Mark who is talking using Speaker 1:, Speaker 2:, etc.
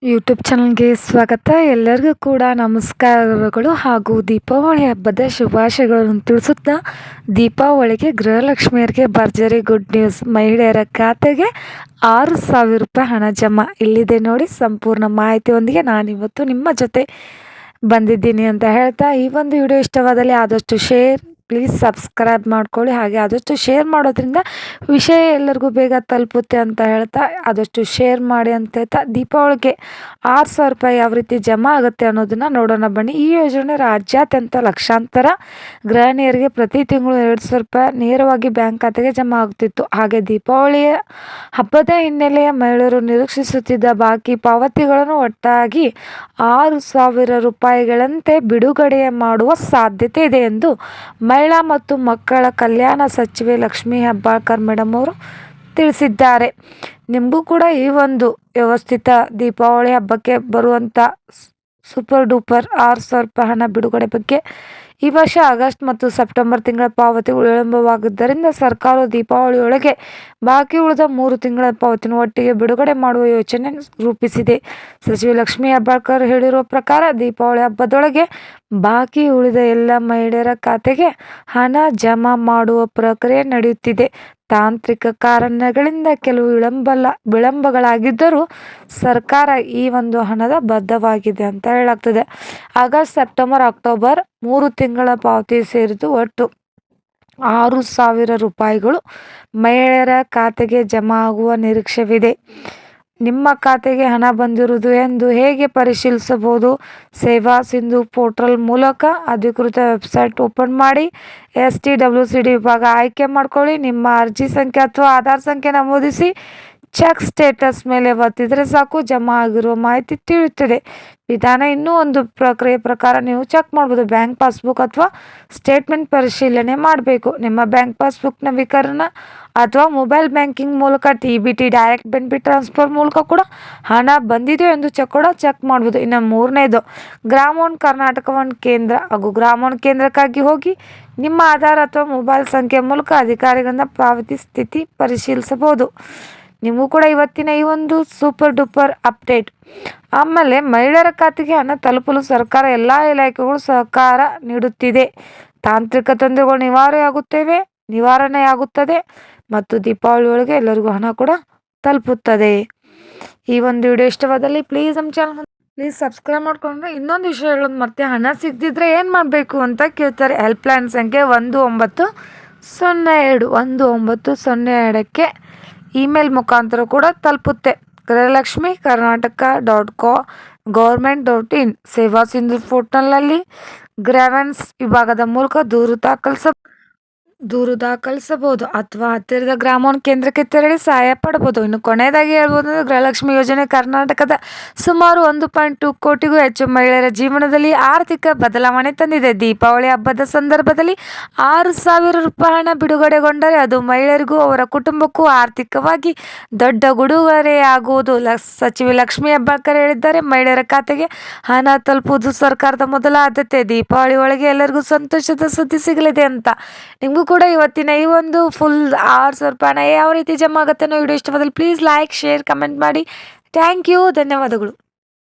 Speaker 1: YouTube ಚಾನಲ್ಗೆ ಸ್ವಾಗತ. ಎಲ್ಲರಿಗೂ ಕೂಡ ನಮಸ್ಕಾರಗಳು ಹಾಗೂ ದೀಪಾವಳಿ ಹಬ್ಬದ ಶುಭಾಶಯಗಳನ್ನು ತಿಳಿಸುತ್ತಾ, ದೀಪಾವಳಿಗೆ ಗೃಹಲಕ್ಷ್ಮಿಯರಿಗೆ ಭರ್ಜರಿ ಗುಡ್ ನ್ಯೂಸ್. ಮಹಿಳೆಯರ ಖಾತೆಗೆ 6,000 ರೂಪಾಯಿ ಹಣ ಜಮಾ. ಇಲ್ಲಿದೆ ನೋಡಿ ಸಂಪೂರ್ಣ ಮಾಹಿತಿಯೊಂದಿಗೆ ನಾನಿವತ್ತು ನಿಮ್ಮ ಜೊತೆ ಬಂದಿದ್ದೀನಿ ಅಂತ ಹೇಳ್ತಾ, ಈ ಒಂದು ವಿಡಿಯೋ ಇಷ್ಟವಾದಲ್ಲಿ ಆದಷ್ಟು ಪ್ಲೀಸ್ ಸಬ್ಸ್ಕ್ರೈಬ್ ಮಾಡ್ಕೊಳ್ಳಿ. ಹಾಗೆ ಆದಷ್ಟು ಶೇರ್ ಮಾಡೋದ್ರಿಂದ ವಿಷಯ ಎಲ್ಲರಿಗೂ ಬೇಗ ತಲುಪುತ್ತೆ ಅಂತ ಹೇಳ್ತಾ, ಆದಷ್ಟು ಶೇರ್ ಮಾಡಿ ಅಂತ ಹೇಳ್ತಾ, ದೀಪಾವಳಿಗೆ 6,000 ರೂಪಾಯಿ ಯಾವ ರೀತಿ ಜಮಾ ಆಗುತ್ತೆ ಅನ್ನೋದನ್ನು ನೋಡೋಣ ಬನ್ನಿ. ಈ ಯೋಜನೆ ರಾಜ್ಯಾದ್ಯಂತ ಲಕ್ಷಾಂತರ ಗೃಹಿಣಿಯರಿಗೆ ಪ್ರತಿ ತಿಂಗಳು 2,000 ರೂಪಾಯಿ ನೇರವಾಗಿ ಬ್ಯಾಂಕ್ ಖಾತೆಗೆ ಜಮಾ ಆಗುತ್ತಿತ್ತು. ಹಾಗೆ ದೀಪಾವಳಿಯ ಹಬ್ಬದ ಹಿನ್ನೆಲೆಯ ಮಹಿಳೆಯರು ನಿರೀಕ್ಷಿಸುತ್ತಿದ್ದ ಬಾಕಿ ಪಾವತಿಗಳನ್ನು ಒಟ್ಟಾಗಿ 6,000 ರೂಪಾಯಿಗಳಂತೆ ಬಿಡುಗಡೆ ಮಾಡುವ ಸಾಧ್ಯತೆ ಇದೆ ಎಂದು ಮಹಿಳಾ ಮತ್ತು ಮಕ್ಕಳ ಕಲ್ಯಾಣ ಸಚಿವೆ ಲಕ್ಷ್ಮೀ ಹೆಬ್ಬಾಳ್ಕರ್ ಮೇಡಮ್ ಅವರು ತಿಳಿಸಿದ್ದಾರೆ. ನಿಮಗೂ ಕೂಡ ಈ ಒಂದು ವ್ಯವಸ್ಥಿತ ದೀಪಾವಳಿ ಹಬ್ಬಕ್ಕೆ ಬರುವಂಥ ಸೂಪರ್ ಡೂಪರ್ 6,000 ರೂಪಾಯಿ ಹಣ ಬಿಡುಗಡೆ ಬಗ್ಗೆ ಈ ವರ್ಷ ಆಗಸ್ಟ್ ಮತ್ತು ಸೆಪ್ಟೆಂಬರ್ ತಿಂಗಳ ಪಾವತಿಗಳು ವಿಳಂಬವಾಗಿದ್ದರಿಂದ ಸರ್ಕಾರವು ದೀಪಾವಳಿಯೊಳಗೆ ಬಾಕಿ ಉಳಿದ 3 ತಿಂಗಳ ಪಾವತಿಯನ್ನು ಒಟ್ಟಿಗೆ ಬಿಡುಗಡೆ ಮಾಡುವ ಯೋಜನೆ ರೂಪಿಸಿದೆ. ಸಚಿವೆ ಲಕ್ಷ್ಮೀ ಹೆಬ್ಬಾಳ್ಕರ್ ಹೇಳಿರುವ ಪ್ರಕಾರ, ದೀಪಾವಳಿ ಹಬ್ಬದೊಳಗೆ ಬಾಕಿ ಉಳಿದ ಎಲ್ಲ ಮಹಿಳೆಯರ ಖಾತೆಗೆ ಹಣ ಜಮಾ ಮಾಡುವ ಪ್ರಕ್ರಿಯೆ ನಡೆಯುತ್ತಿದೆ. ತಾಂತ್ರಿಕ ಕಾರಣಗಳಿಂದ ಕೆಲವು ವಿಳಂಬಗಳಾಗಿದ್ದರೂ ಸರ್ಕಾರ ಈ ಒಂದು ಹಣದ ಬದ್ಧವಾಗಿದೆ ಅಂತ ಹೇಳಲಾಗ್ತದೆ. ಆಗಸ್ಟ್, ಸೆಪ್ಟೆಂಬರ್, ಅಕ್ಟೋಬರ್ 3 ತಿಂಗಳ ಪಾವತಿ ಸೇರಿದು ಒಟ್ಟು 6,000 ರೂಪಾಯಿಗಳು ಮಹಿಳೆಯರ ಖಾತೆಗೆ ಜಮಾ ಆಗುವ ನಿರೀಕ್ಷೆವಿದೆ. ನಿಮ್ಮ ಖಾತೆಗೆ ಹಣ ಬಂದಿರುವುದು ಎಂದು ಹೇಗೆ ಪರಿಶೀಲಿಸಬಹುದು? ಸೇವಾ ಸಿಂಧು ಪೋರ್ಟಲ್ ಮೂಲಕ ಅಧಿಕೃತ ವೆಬ್ಸೈಟ್ ಓಪನ್ ಮಾಡಿ STWCD ವಿಭಾಗ ಆಯ್ಕೆ ಮಾಡ್ಕೊಳ್ಳಿ. ನಿಮ್ಮ ಅರ್ಜಿ ಸಂಖ್ಯೆ ಅಥವಾ ಆಧಾರ್ ಸಂಖ್ಯೆ ನಮೂದಿಸಿ ಚೆಕ್ ಸ್ಟೇಟಸ್ ಮೇಲೆ ಒತ್ತಿದರೆ ಸಾಕು, ಜಮಾ ಆಗಿರುವ ಮಾಹಿತಿ ತಿಳಿಯುತ್ತದೆ. ವಿಧಾನ ಇನ್ನೂ ಒಂದು ಪ್ರಕ್ರಿಯೆ ಪ್ರಕಾರ ನೀವು ಚೆಕ್ ಮಾಡ್ಬೋದು. ಬ್ಯಾಂಕ್ ಪಾಸ್ಬುಕ್ ಅಥವಾ ಸ್ಟೇಟ್ಮೆಂಟ್ ಪರಿಶೀಲನೆ ಮಾಡಬೇಕು. ನಿಮ್ಮ ಬ್ಯಾಂಕ್ ಪಾಸ್ಬುಕ್ ನವೀಕರಣ ಅಥವಾ ಮೊಬೈಲ್ ಬ್ಯಾಂಕಿಂಗ್ ಮೂಲಕ TBT ಡೈರೆಕ್ಟ್ ಬೆನಿಫಿಟ್ ಟ್ರಾನ್ಸ್ಫರ್ ಮೂಲಕ ಕೂಡ ಹಣ ಬಂದಿದೆಯೋ ಎಂದು ಚೆಕ್ ಮಾಡ್ಬೋದು. ಇನ್ನು 3ನೇದು, ಗ್ರಾಮೋನ್ ಕರ್ನಾಟಕ ಒನ್ ಕೇಂದ್ರ ಹಾಗೂ ಗ್ರಾಮೋನ್ ಕೇಂದ್ರಕ್ಕಾಗಿ ಹೋಗಿ ನಿಮ್ಮ ಆಧಾರ್ ಅಥವಾ ಮೊಬೈಲ್ ಸಂಖ್ಯೆ ಮೂಲಕ ಅಧಿಕಾರಿಗಳಿಂದ ಪಾವತಿ ಸ್ಥಿತಿ ಪರಿಶೀಲಿಸಬಹುದು. ನಿಮಗೂ ಕೂಡ ಇವತ್ತಿನ ಈ ಒಂದು ಸೂಪರ್ ಡೂಪರ್ ಅಪ್ಡೇಟ್. ಆಮೇಲೆ ಮಹಿಳೆಯರ ಖಾತೆಗೆ ಹಣ ತಲುಪಲು ಸರ್ಕಾರ ಎಲ್ಲ ಇಲಾಖೆಗಳು ಸಹಕಾರ ನೀಡುತ್ತಿದೆ. ತಾಂತ್ರಿಕ ತೊಂದರೆಗಳು ನಿವಾರಣೆಯಾಗುತ್ತದೆ ಮತ್ತು ದೀಪಾವಳಿ ಒಳಗೆ ಎಲ್ಲರಿಗೂ ಹಣ ಕೂಡ ತಲುಪುತ್ತದೆ. ಈ ಒಂದು ವಿಡಿಯೋ ಇಷ್ಟವಾದಲ್ಲಿ ಪ್ಲೀಸ್ ನಮ್ಮ ಚಾನಲ್ ಪ್ಲೀಸ್ ಸಬ್ಸ್ಕ್ರೈಬ್ ಮಾಡ್ಕೊಂಡ್ರೆ. ಇನ್ನೊಂದು ವಿಷಯ ಹೇಳೋದು ಮತ್ತೆ, ಹಣ ಸಿಗದಿದ್ರೆ ಏನು ಮಾಡಬೇಕು ಅಂತ ಕೇಳ್ತಾರೆ. ಹೆಲ್ಪ್ಲೈನ್ ಸಂಖ್ಯೆ 1902 ಇಮೇಲ್ ಮುಖಾಂತರ ಕೂಡ ತಲುಪುತ್ತೆ. ಗೃಹಲಕ್ಷ್ಮಿ karnataka.gov.in ಸೇವಾ ಸಿಂಧು ಪೋರ್ಟಲ್ನಲ್ಲಿ ಗ್ರಾವೆನ್ಸ್ ವಿಭಾಗದ ಮೂಲಕ ದೂರು ದಾಖಲಿಸಬಹುದು ಅಥವಾ ಹತ್ತಿರದ ಗ್ರಾಮೋನ್ ಕೇಂದ್ರಕ್ಕೆ ತೆರಳಿ ಸಹಾಯ ಪಡಬಹುದು. ಇನ್ನು ಕೊನೆಯದಾಗಿ ಹೇಳ್ಬೋದು, ಗೃಹಲಕ್ಷ್ಮಿ ಯೋಜನೆ ಕರ್ನಾಟಕದ ಸುಮಾರು 1.2 ಕೋಟಿಗೂ ಹೆಚ್ಚು ಮಹಿಳೆಯರ ಜೀವನದಲ್ಲಿ ಆರ್ಥಿಕ ಬದಲಾವಣೆ ತಂದಿದೆ. ದೀಪಾವಳಿ ಹಬ್ಬದ ಸಂದರ್ಭದಲ್ಲಿ 6,000 ರೂಪಾಯಿ ಹಣ ಬಿಡುಗಡೆಗೊಂಡರೆ ಅದು ಮಹಿಳೆಯರಿಗೂ ಅವರ ಕುಟುಂಬಕ್ಕೂ ಆರ್ಥಿಕವಾಗಿ ದೊಡ್ಡ ಉಡುಗೊರೆಯಾಗುವುದು. ಸಚಿವೆ ಲಕ್ಷ್ಮೀ ಹೆಬ್ಬಾಳ್ಕರ್ ಹೇಳಿದ್ದಾರೆ. ಮಹಿಳೆಯರ ಖಾತೆಗೆ ಹಣ ತಲುಪುವುದು ಸರ್ಕಾರದ ಮೊದಲ ಆದ್ಯತೆ. ದೀಪಾವಳಿ ಒಳಗೆ ಎಲ್ಲರಿಗೂ ಸಂತೋಷದ ಸುದ್ದಿ ಸಿಗಲಿದೆ ಅಂತ. ನಿಮಗೂ ಕೂಡ ಇವತ್ತಿನ ಈ ಒಂದು ಫುಲ್ 6,000 ರೂಪಾಯಿನ ಯಾವ ರೀತಿ ಜಮಾ ಆಗುತ್ತೆ ಅನ್ನೋ ವಿಡಿಯೋ ಇಷ್ಟವಾದಲ್ಲಿ ಪ್ಲೀಸ್ ಲೈಕ್, ಶೇರ್, ಕಮೆಂಟ್ ಮಾಡಿ. ಥ್ಯಾಂಕ್ ಯು, ಧನ್ಯವಾದಗಳು.